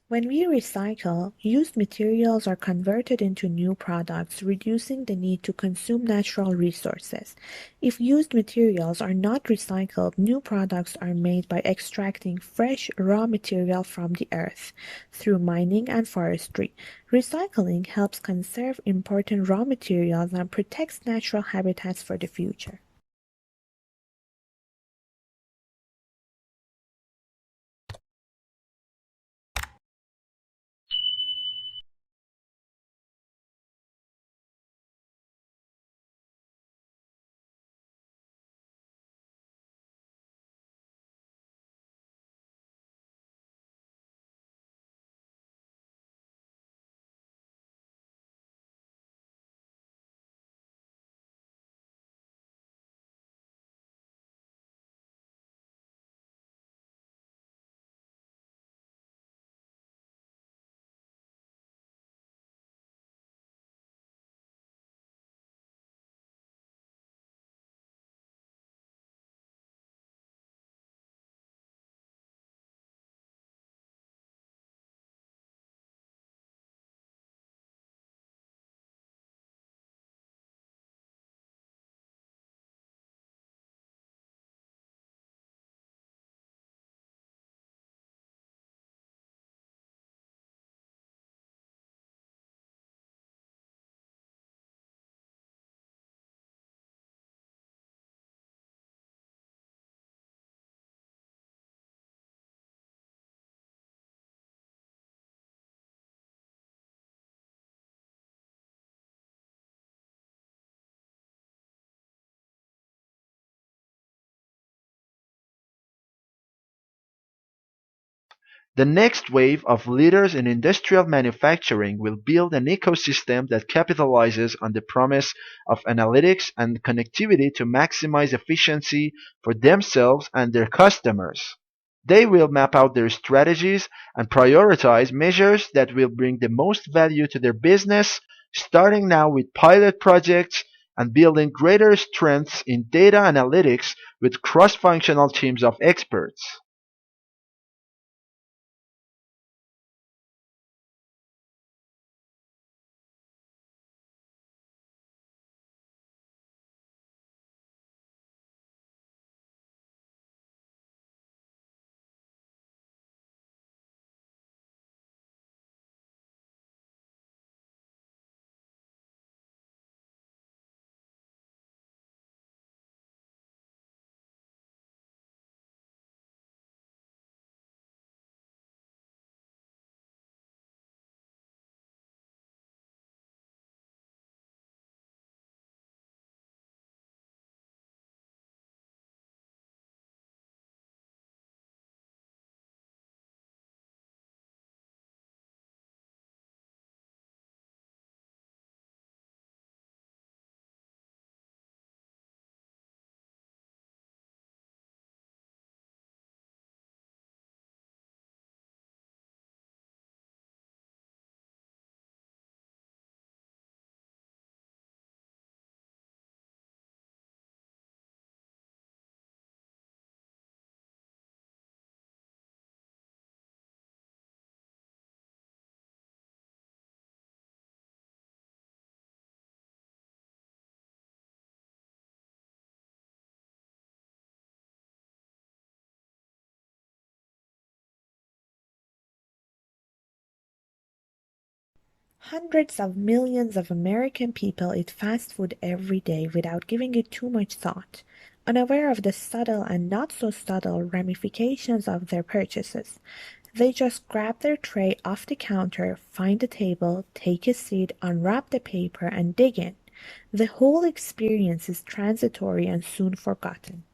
When we recycle, used materials are converted into new products, reducing the need to consume natural resources. If used materials are not recycled, new products are made by extracting fresh, raw material from the earth through mining and forestry. Recycling helps conserve important raw materials and protects natural habitats for the future. The next wave of leaders in industrial manufacturing will build an ecosystem that capitalizes on the promise of analytics and connectivity to maximize efficiency for themselves and their customers. They will map out their strategies and prioritize measures that will bring the most value to their business, starting now with pilot projects and building greater strengths in data analytics with cross-functional teams of experts. Hundreds of millions of American people eat fast food every day without giving it too much thought, unaware of the subtle and not so subtle ramifications of their purchases. They just grab their tray off the counter, find a table, take a seat, unwrap the paper, and dig in. The whole experience is transitory and soon forgotten.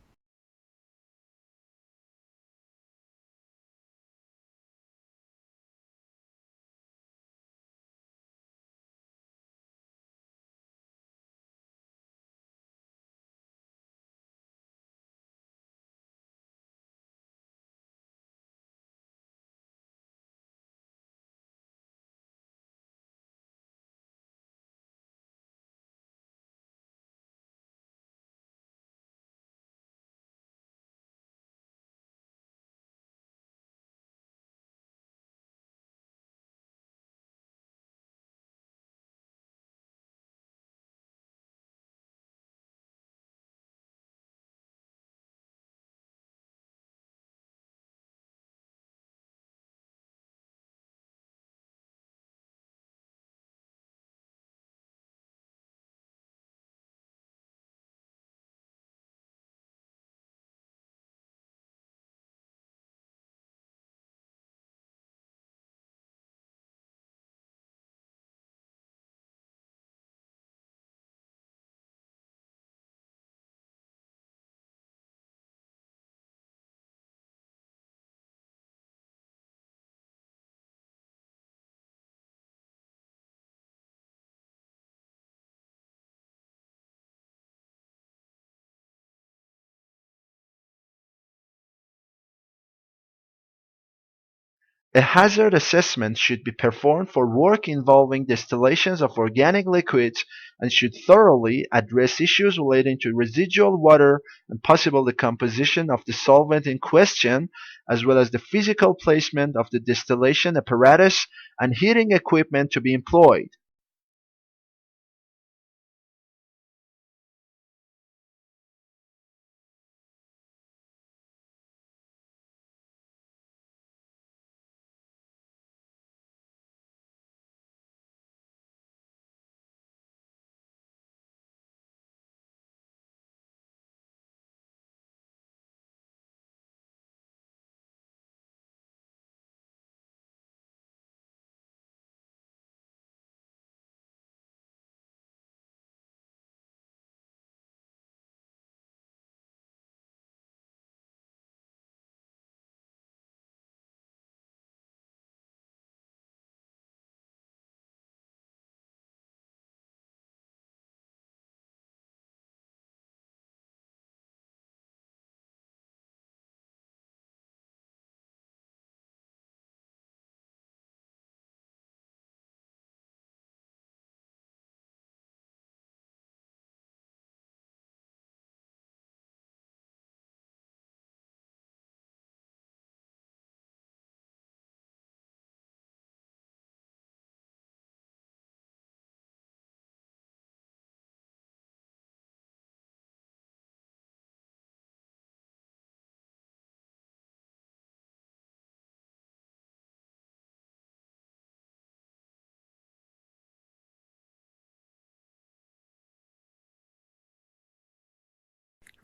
A hazard assessment should be performed for work involving distillations of organic liquids and should thoroughly address issues relating to residual water and possible decomposition of the solvent in question, as well as the physical placement of the distillation apparatus and heating equipment to be employed.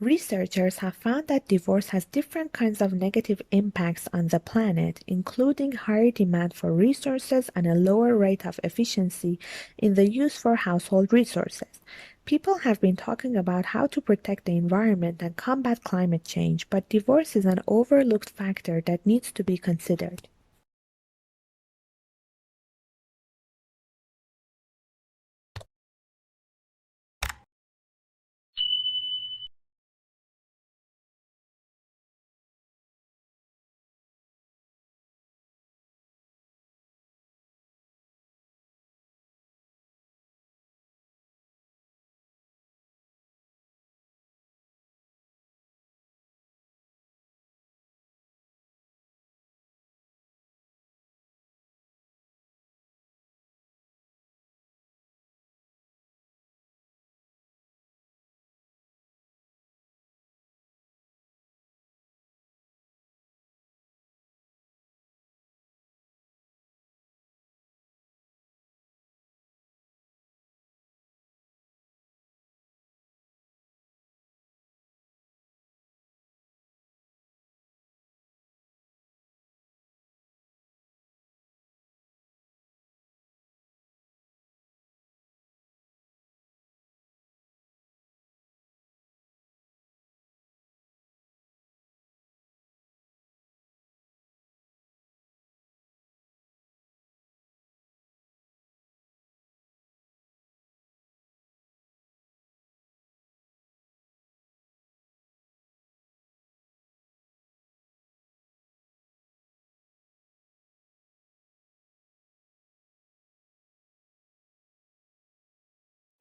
Researchers have found that divorce has different kinds of negative impacts on the planet, including higher demand for resources and a lower rate of efficiency in the use for household resources. People have been talking about how to protect the environment and combat climate change, but divorce is an overlooked factor that needs to be considered.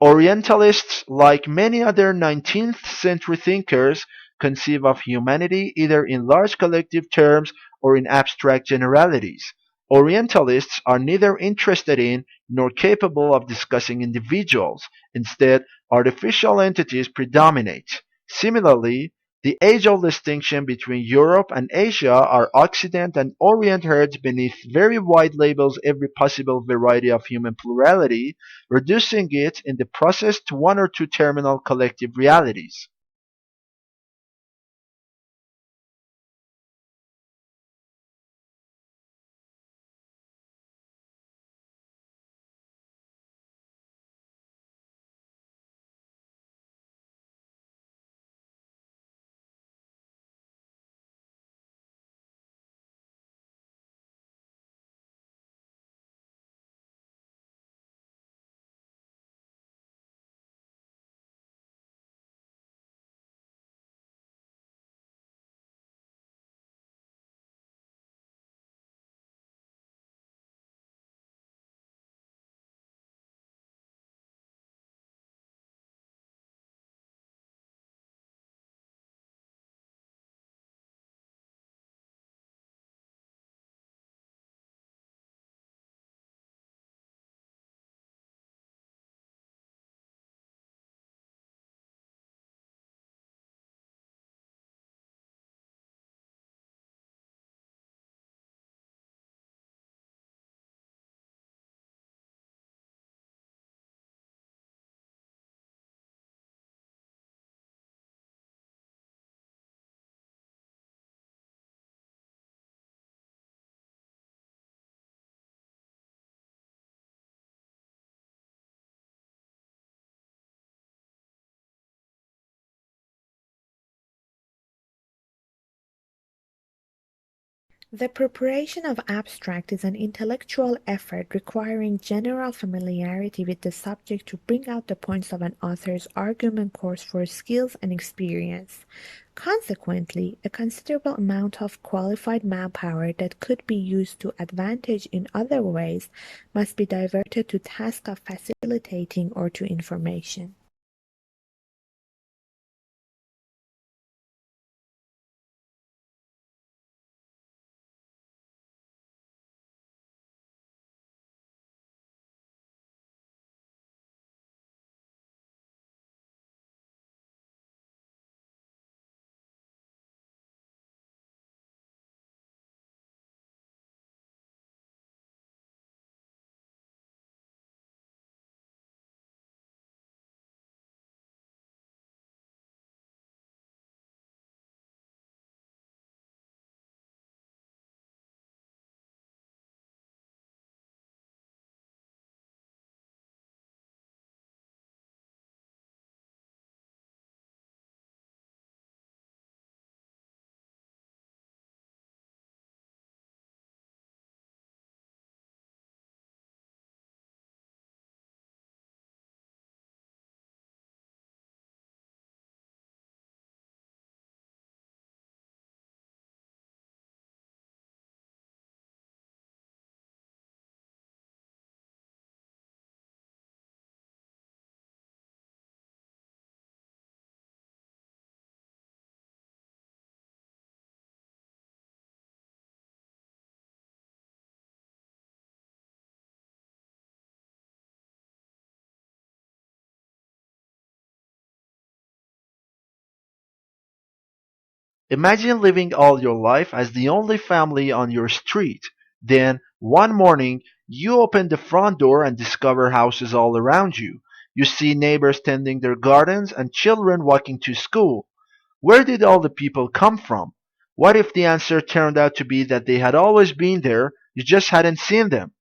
Orientalists, like many other 19th-century thinkers, conceive of humanity either in large collective terms or in abstract generalities. Orientalists are neither interested in nor capable of discussing individuals. Instead, artificial entities predominate. Similarly, the age-old distinction between Europe and Asia are Occident and Orient herds beneath very wide labels every possible variety of human plurality, reducing it in the process to one or two terminal collective realities. The preparation of abstract is an intellectual effort requiring general familiarity with the subject to bring out the points of an author's argument course for skills and experience. Consequently, a considerable amount of qualified manpower that could be used to advantage in other ways must be diverted to tasks of facilitating or to information. Imagine living all your life as the only family on your street. Then, one morning, you open the front door and discover houses all around you. You see neighbors tending their gardens and children walking to school. Where did all the people come from? What if the answer turned out to be that they had always been there, you just hadn't seen them?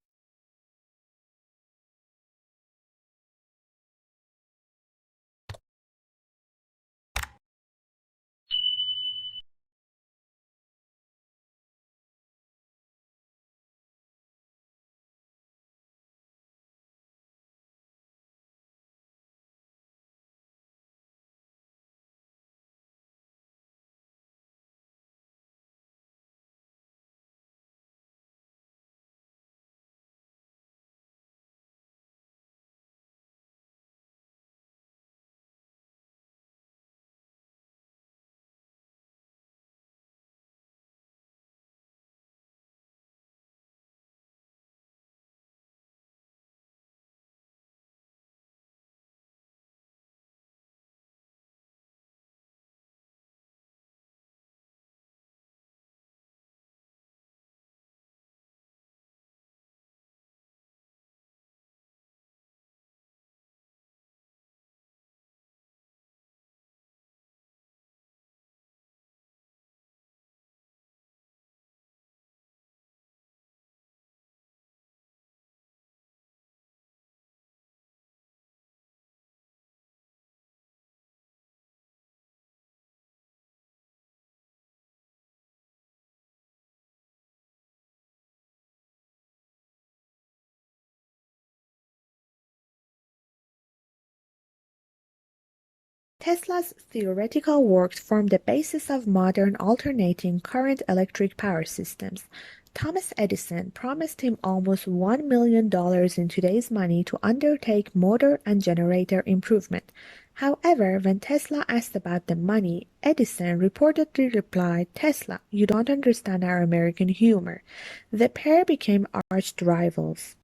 Tesla's theoretical works form the basis of modern alternating current electric power systems. Thomas Edison promised him almost $1 million in today's money to undertake motor and generator improvement. However, when Tesla asked about the money, Edison reportedly replied, "Tesla, you don't understand our American humor." The pair became arch rivals.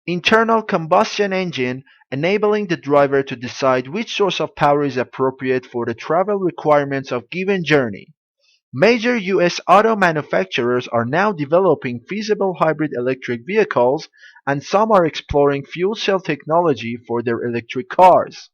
Internal combustion engine, enabling the driver to decide which source of power is appropriate for the travel requirements of given journey. Major US auto manufacturers are now developing feasible hybrid electric vehicles, and some are exploring fuel cell technology for their electric cars.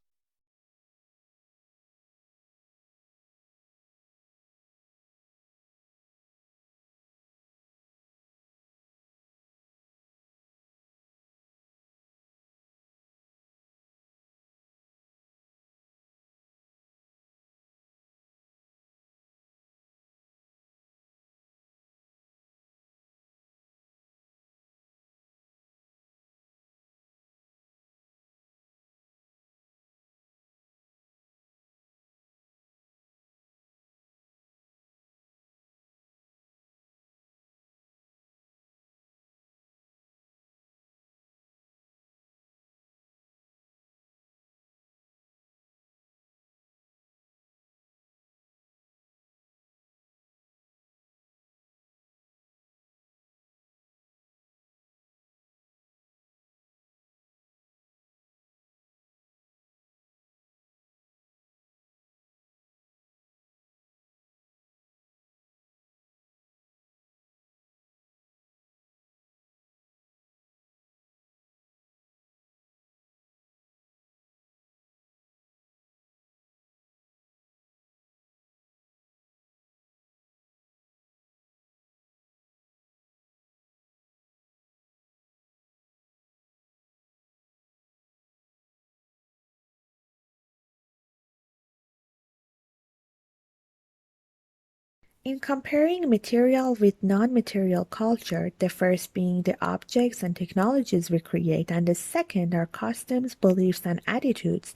In comparing material with non-material culture, the first being the objects and technologies we create, and the second are customs, beliefs, and attitudes,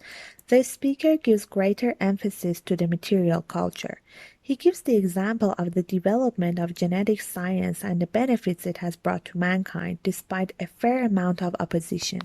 the speaker gives greater emphasis to the material culture. He gives the example of the development of genetic science and the benefits it has brought to mankind, despite a fair amount of opposition.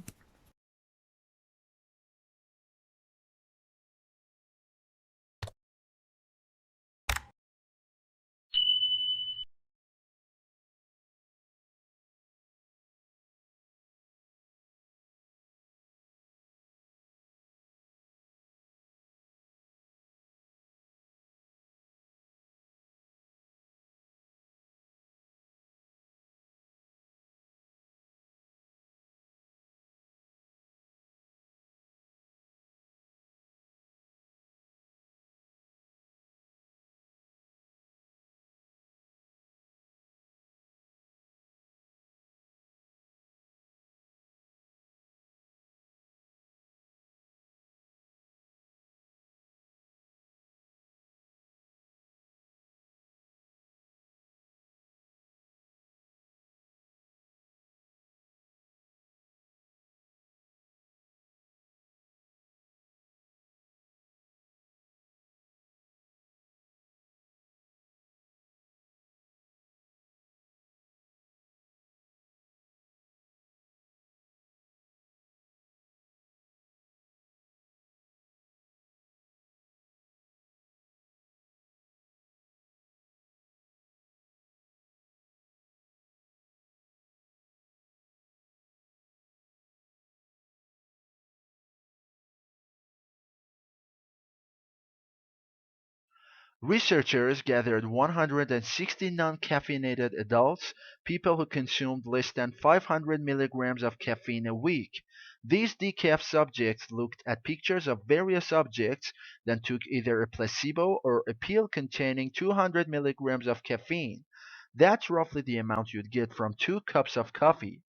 Researchers gathered 160 non-caffeinated adults, people who consumed less than 500 milligrams of caffeine a week. These decaf subjects looked at pictures of various objects, then took either a placebo or a pill containing 200 milligrams of caffeine. That's roughly the amount you'd get from 2 cups of coffee.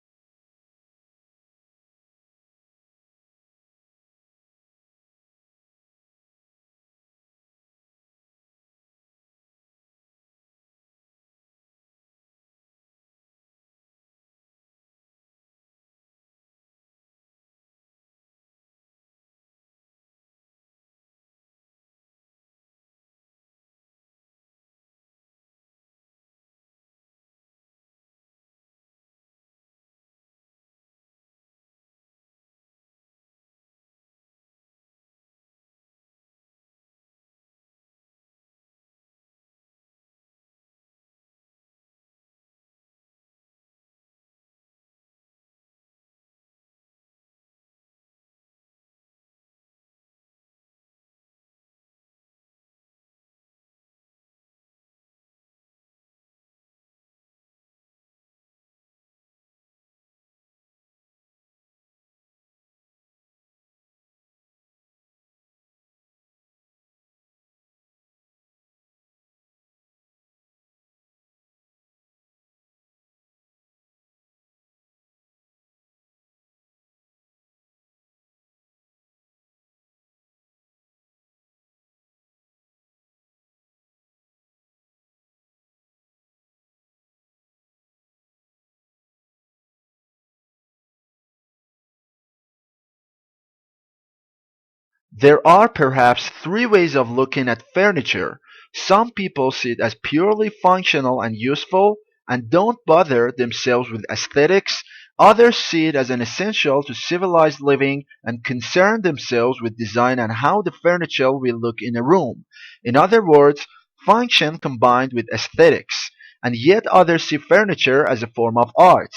There are perhaps three ways of looking at furniture. Some people see it as purely functional and useful and don't bother themselves with aesthetics. Others see it as an essential to civilized living and concern themselves with design and how the furniture will look in a room. In other words, function combined with aesthetics. And yet others see furniture as a form of art.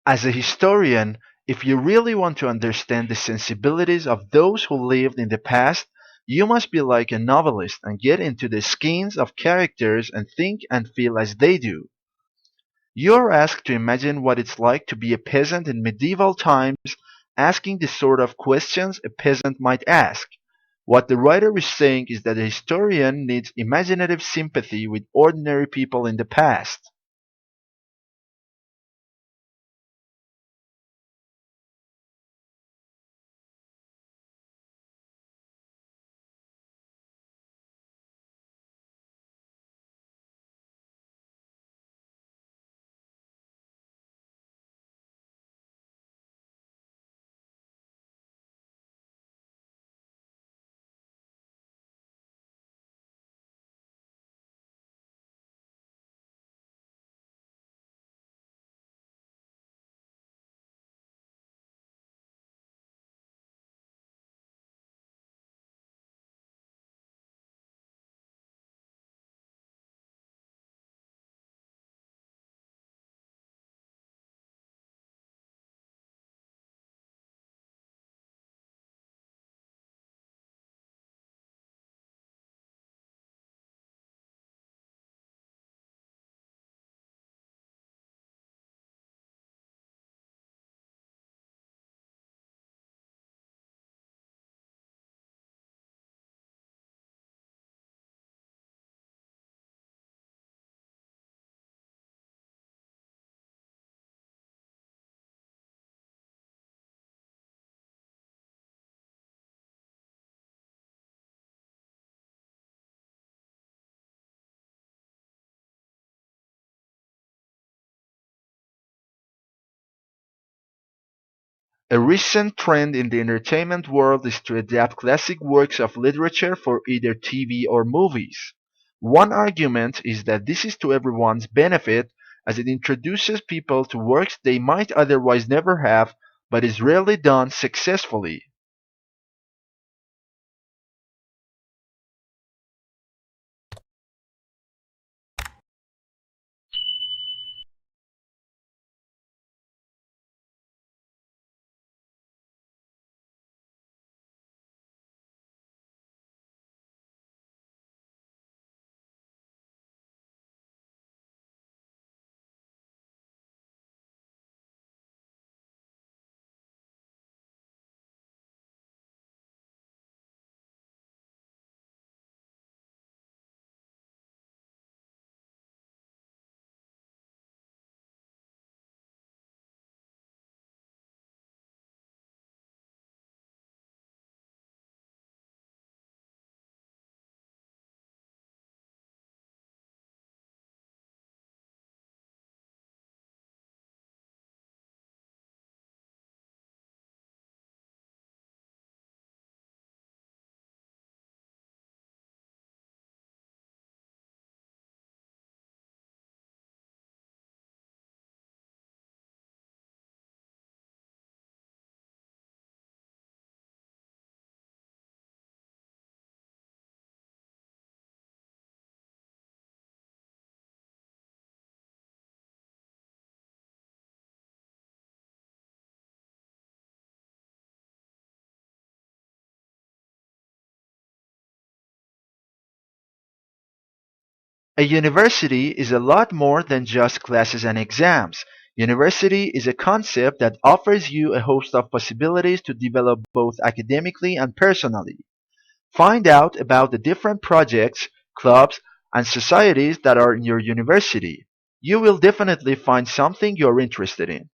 As a historian, if you really want to understand the sensibilities of those who lived in the past, you must be like a novelist and get into the skins of characters and think and feel as they do. You are asked to imagine what it's like to be a peasant in medieval times, asking the sort of questions a peasant might ask. What the writer is saying is that a historian needs imaginative sympathy with ordinary people in the past. A recent trend in the entertainment world is to adapt classic works of literature for either TV or movies. One argument is that this is to everyone's benefit as it introduces people to works they might otherwise never have, but is rarely done successfully. A university is a lot more than just classes and exams. University is a concept that offers you a host of possibilities to develop both academically and personally. Find out about the different projects, clubs, and societies that are in your university. You will definitely find something you're interested in.